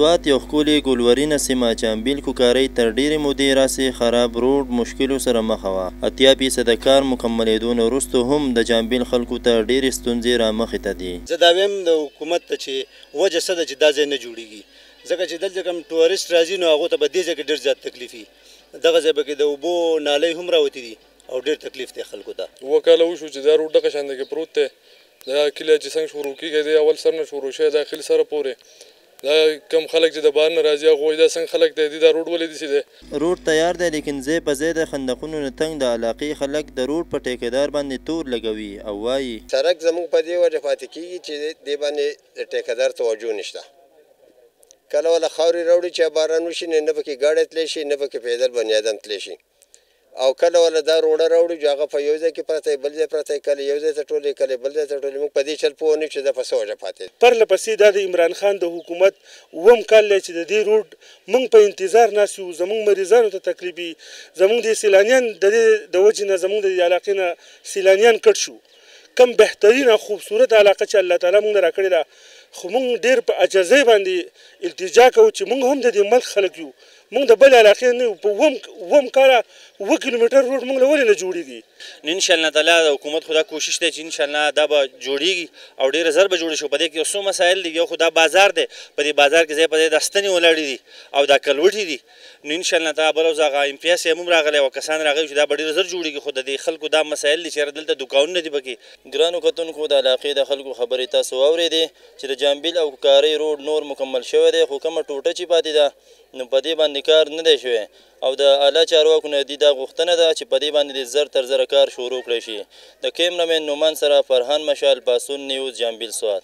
سوات یو ښکلې ګلورینه سیمه جامبیل کوکارۍ تر ډېرې مودې راسې خراب روډ مشکلو سره مخه وه. 80% کار مکملېدو نه وروسته هم د جامبیل خلکو ته ډېرې ستونزې رامخې ته دي. زه دا وایم د حکومت ته چې وجه څه ده چې دا ځای نه جوړېږي، ځکه چې دلته کوم ټورسټ راځي نو هغو ته به دې ځای کې ډېر زیات تکلیف وي. دغه ځای پکې د اوبو نالۍ هم راوتي دي او ډېر تکلیف دی خلکو ته. 2 کاله وشو چې دا روډ دغه شانته کې پروت دی. دا کلی چې څنګه شروع کېږي دی اول سر نه شروع شوی داخلي سره پورې. دا کم خلک چې د بهر نه راځي هغوی دا څنګه خلک دی دا روډ ولې داسې دی. روډ تیار دی لیکن ځای په ځای د خندقونو نه تنګ د علاقې خلک د روډ په ټیکهدار باندې تور لګوي او وایي سړک زموږ په دې وجه پاتې کېږي چې دې باندې د ټیکهدار توجه نشته. کله وله خاورې راوړي چې باران وشي نه پکې ګاډی تللی شي نه پکې پیدل بني ادم تللی شي، او کله وله دا روډه راوړي چې هغه په یو ځای کې پرته بل ځای پرته کله یو ځای ته ټولې کله بل ځای ته ټولې. موږ په دې چل پوه نه یو چې دا په څه وجه پاتې دی. پرله پسې دا د عمران خان د حکومت اووم کال دی چې د دې روډ موږ په انتظار ناست یو. زموږ مریضانو ته تکلیف وي، زموږ د سیلانیان د دې د وجې نه زموږ د علاقې نه سیلانیان کټ شو. کم بهترینه خوبصورت علاقه چې الله تعالی موږ راکړې ده، خو موږ ډېر په عجزۍ باندې التجا کوو چې موږ هم د دې ملک خلک یو، موږ د بل علاقې نه یو. په اووم کاله 2 کیلومتر روډ موږ له ولې نه جوړېږي؟ نو انشاءالله تعالی د حکومت خو دا کوشش دی چې انشاءالله دا به جوړېږي او ډېر زر به جوړ شي. په دې کې یو څو مسایل دي. یو خو دا بازار دی، په دې بازار کې ځای په ځای دا ستنې ولاړې دي او دا کلوټې دي. نو انشاءالله تعالی بل ورځ هغه امتیاز هم راغلی او کسان راغلي چې دا به ډېر زر جوړېږي. خو د دې خلکو دا مسایل دي چې دلته دوکانونه دي پکې. ګرانو کتونکو د علاقې د خلکو خبرې تاسو واورېدې چې د جامبیل او کوکارۍ روډ نور مکمل شوی دی، خو کومه ټوټه چې پاتې ده نو په دې باندې کار نه دی شوی او د اعلی چارواکو نه دا غوښتنه ده چې په دې باندې د زر تر زره کار شروع کړی شي. د کیمرامین نومان سره فرهان مشال، پاسون نیوز، جامبیل سوات.